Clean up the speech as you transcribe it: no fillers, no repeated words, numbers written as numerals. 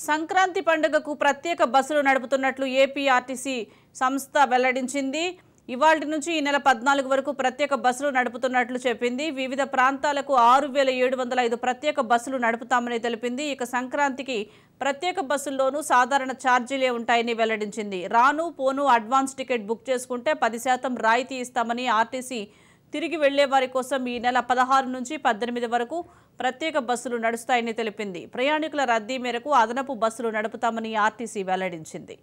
సంక్రాంతి పండుగకు ప్రత్యేక బస్సులు నడుపుతున్నట్లు ఏపీఆర్టీసీ సంస్థ వెల్లడించింది. ఇవాల్టి నుంచి ఈ నెల 14 వరకు ప్రత్యేక బస్సులు నడుపుతున్నట్లు చెప్పింది. వివిధ ప్రాంతాలకు 6705 ప్రత్యేక బస్సులు నడుపుతామని తెలిపింది. ఇక సంక్రాంతికి ప్రత్యేక బస్సుల్లోనూ సాధారణ ఛార్జీలే ఉంటాయని వెల్లడించింది. రాను పోను అడ్వాన్స్ టికెట్ బుక్ చేసుకుంటే 10% రాయితీ ఇస్తామని ఆర్టీసీ తిరిగి వెళ్లే వారి కోసం ఈ నెల 16 నుంచి 18 వరకు ప్రత్యేక బస్సులు నడుస్తాయని తెలిపింది. ప్రయాణికుల రద్దీ మేరకు అదనపు బస్సులు నడుపుతామని ఆర్టీసీ వెల్లడించింది.